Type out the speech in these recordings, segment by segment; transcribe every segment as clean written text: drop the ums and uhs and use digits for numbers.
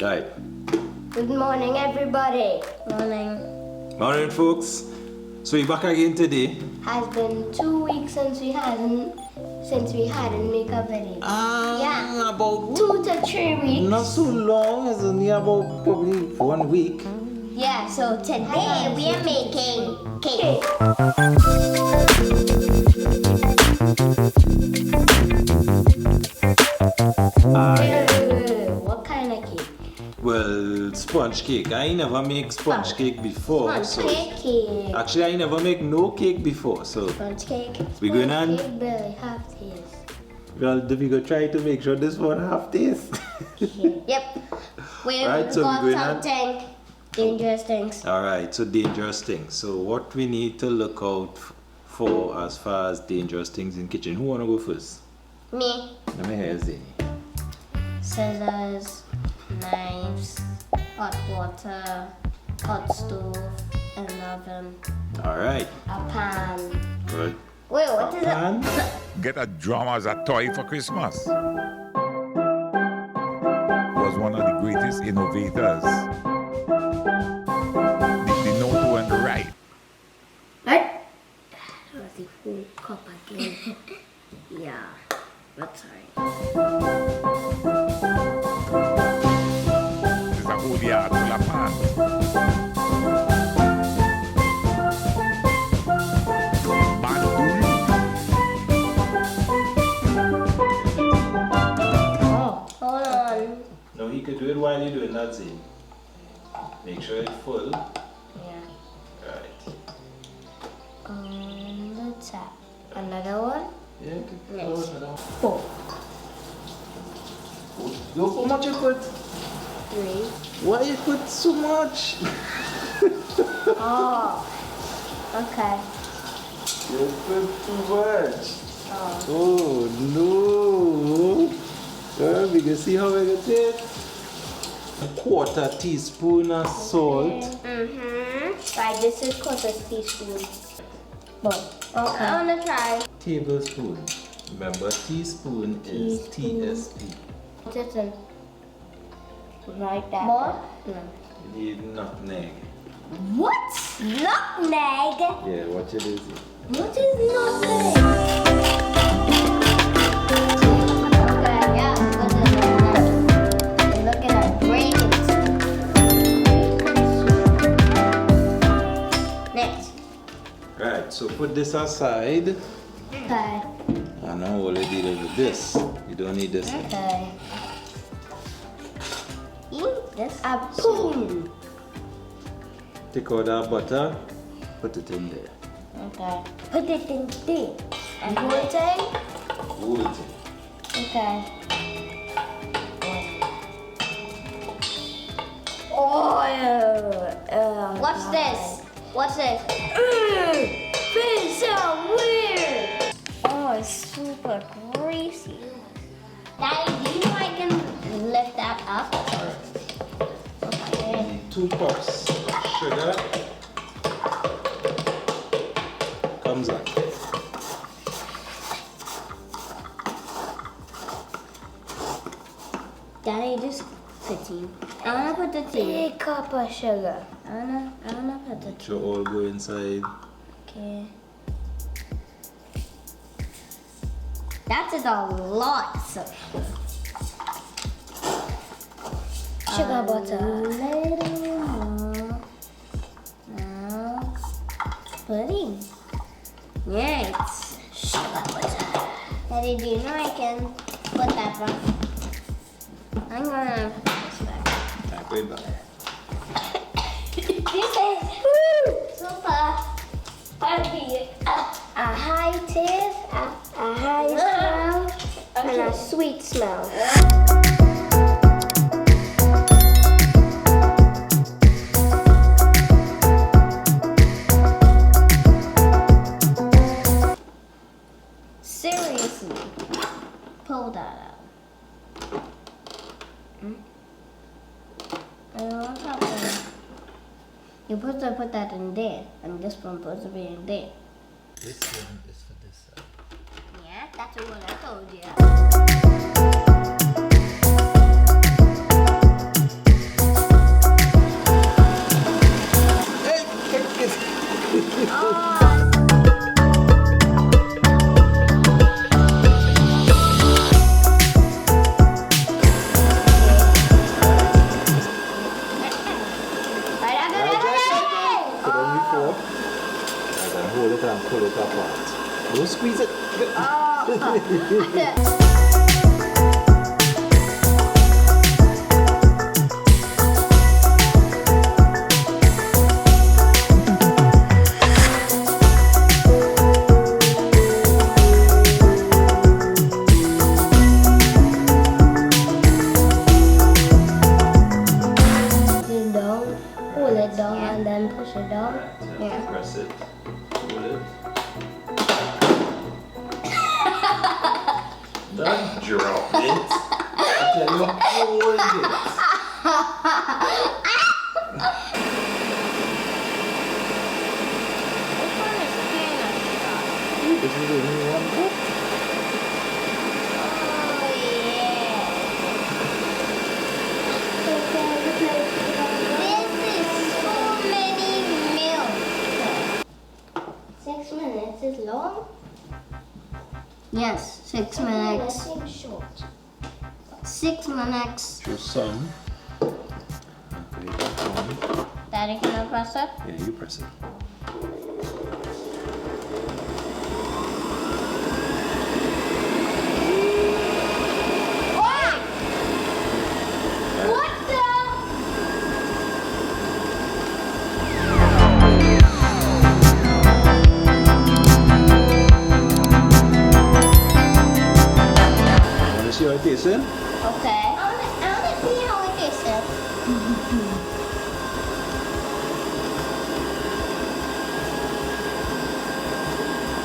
Right. Good morning, everybody. Morning. Morning, folks. So we back again today. Has been 2 weeks since we hadn't make a video. Yeah. About 2 to 3 weeks. not so long. It's only about probably 1 week. Yeah. So today we are making cake. What kind of cake? Well, sponge cake. I never make sponge cake before. Sponge cake. Actually, I never make no cake before. So Sponge cake. we going on. Cake barely half taste. Well, we go try to make sure this one half taste. Yep. We've Right, so got we're going on. something dangerous things. All right. So dangerous things. So what we need to look out for as far as dangerous things in kitchen. Who wanna go first? Me. Let me hear Zane. Scissors, knives, hot water, hot stove, an oven, All right. a pan. Good. Wait, what is Pan. it? Get a drum as a toy for Christmas. Was one of the greatest innovators. The note went right. What? That was the whole cup again. Yeah, that's right. There's a whole yard full of pan. Oh, hold on. No, he could do it while you're doing that, Zane. Make sure it's full. Yeah. Right. On the top. Another one? Yeah, okay. Next. Oh, 4, look how much you put. 3. Why you put so much? Oh, okay. You put too much. Oh. Oh no. Well, we can see how we get it. A 1/4 teaspoon of salt. Right, this is quarter teaspoon. But, okay. I wanna try. Tablespoon. Remember, teaspoon is Tsp. Put it in. Right there. More? No. You need nutmeg. What? Nutmeg? Yeah, watch it is. What is nutmeg? Okay, yeah, put it in there. And look at that grated. Next. Right, so put this aside. Okay. And now all you deal with this. You don't need this. Okay. Eat this. A spoon. Take out that butter, put it in there. Okay. Put it in there. And hold it in. Hold it in. Okay. Oil. What's this? What's this? Feels so weird. Oh, it's super greasy. Daddy, do you know I can lift that up? Okay. You need 2 cups of sugar. Comes on. Daddy, just 15. I wanna put the big cup of sugar. I wanna put the It should all go inside. Okay. That is a lot. Sugar butter. Little more. Now, pudding. Yeah, it's sugar butter. Daddy, do you know I can put that back? I'm gonna put this back. Put it back. This is super happy. A high taste, a high smell, and a sweet smell. Seriously, pull that out. I don't know what's happening. You're supposed to put that in there, and this one supposed to be in there. This one is for this side. Yeah, that's what I told you. Pull it down and then push it down. Yeah. Press it. Pull it. Don't drop it. I tell you, hold it. This is the new one. Oh yeah. This is so many milk. 6 minutes is long? Yes, 6 minutes. That seems short. 6 minutes. Choose some. Okay, that one. Daddy, can I press it? Yeah, you press it. What? What the? Want to see how it tastes? Okay. I wanna see how it tastes. I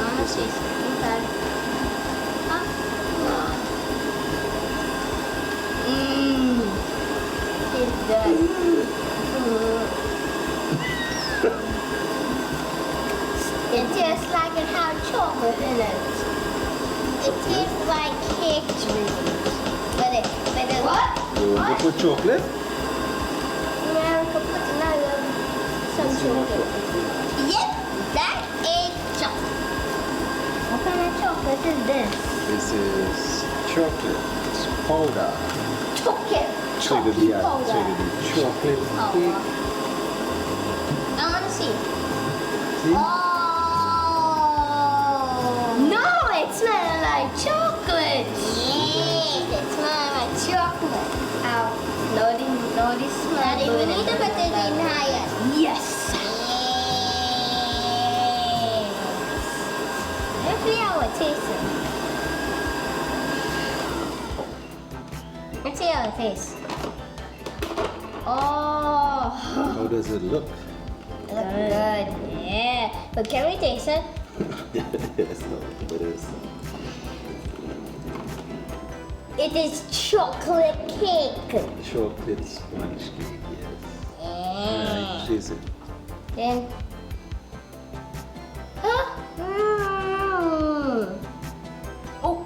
wanna see. Okay. It's good. It tastes like it has chocolate in it. It tastes like cake but it what? You want to put chocolate? Yeah, we could put some chocolate. Yep, that is chocolate. What kind of chocolate is this? This is chocolate powder. Chocolate. Chocolate Powder. Chocolate Powder. I want to see. See? Oh. No, it smells like chocolate. Yeah, it smells like chocolate. Ow. No, this smells good. We need to put it in higher. Yes. Let's see how it tastes. Let's see how it tastes. Oh. How does it look? Look good. Yeah. But can we taste it? Yes, no, it is. It is chocolate cake. Chocolate sponge cake, yes. Yeah. Right, taste it. Then. Huh? Oh.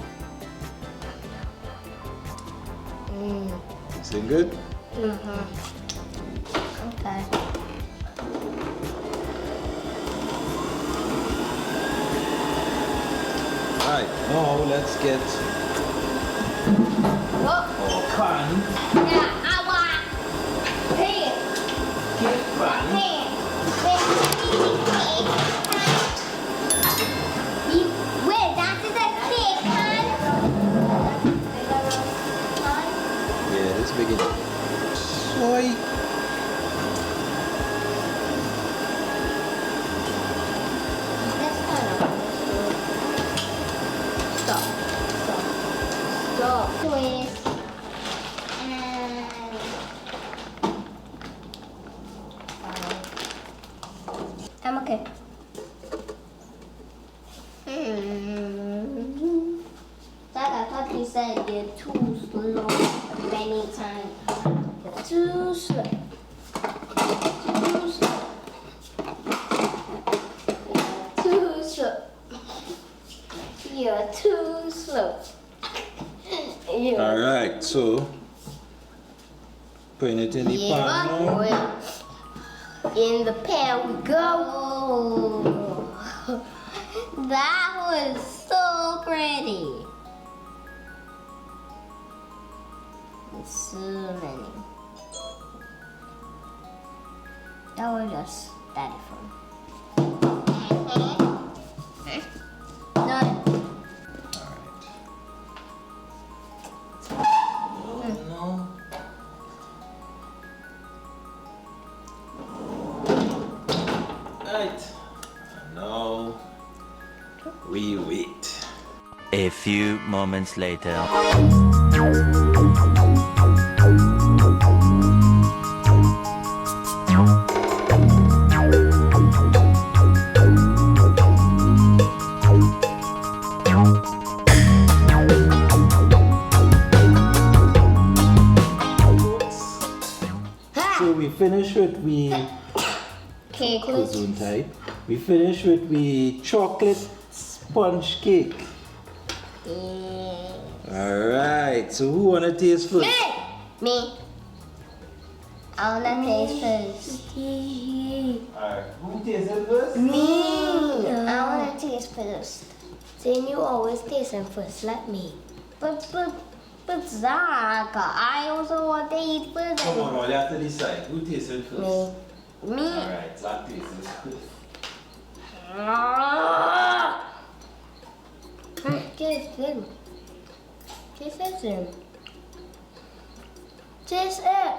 Is it good? Okay. Right, now let's get Oh. our pan. Yeah, I want. Hey. Cake pan. Hey. Wait, that is a cake pan? Yeah, let's begin. Soy. Let's turn on. Stop. Twist. And I'm okay. Like I thought you said you're too slow many times. You're too slow. Too slow. Too slow. You're too slow. All right, so putting it in the pan now. In the pan we go. That was so pretty. So many. That was just daddy fun. Done. few moments later. So we finish with Cake. type. We finish with the chocolate sponge cake. Alright, so who wanna taste first? Me. I wanna taste first. Alright, who tasted first? Me. I wanna taste first. Saying you always tasting first, like me. But Zach, I also want to eat first. Come on, all you have to decide. Who tasted first? Me. Alright, Zach tasted first. Taste it. Taste it. Taste it.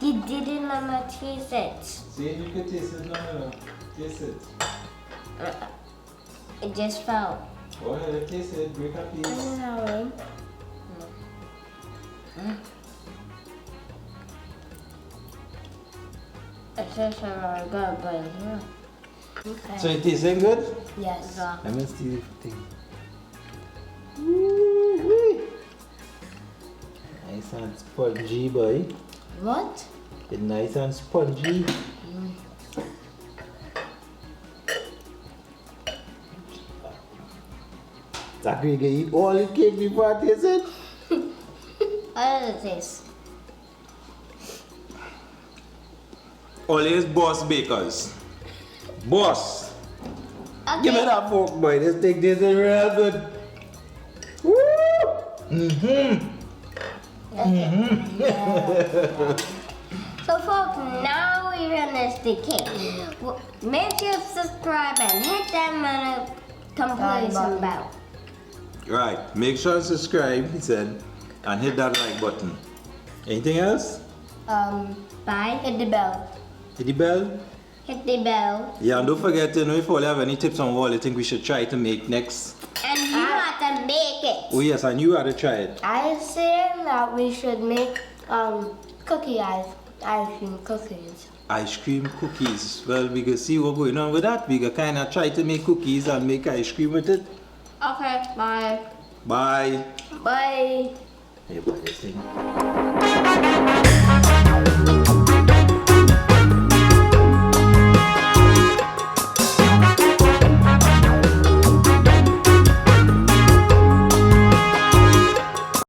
You didn't let me taste it. See if you can taste it. No. Taste it. It just fell. Go ahead, taste it. Break a piece. It's just very good, but yeah. Okay. So it tasting good? Yes. Let me see the thing. Woo-wee. Nice and spongy, boy. What? It's nice and spongy. Zachary, you can eat all the cake before I taste it? How does it taste? Always boss bakers. Boss. Okay. Give me that fork, boy. This thing tastes real good. Woo! So folks, now we finish the cake. Make sure to subscribe and hit that notification bell. Right. Make sure to subscribe, he said, and hit that like button. Anything else? Bye. Hit the bell. Hit the bell? Hit the bell. Yeah, and don't forget, if you all have any tips on what you think we should try to make next. And you have to make it. Oh yes, and you had to try it. I say that we should make cookie ice cream cookies. Ice cream cookies. Well, we can see what's going on with that. We can kind of try to make cookies and make ice cream with it. Okay, bye. Bye. Bye. Hey, boy, this thing.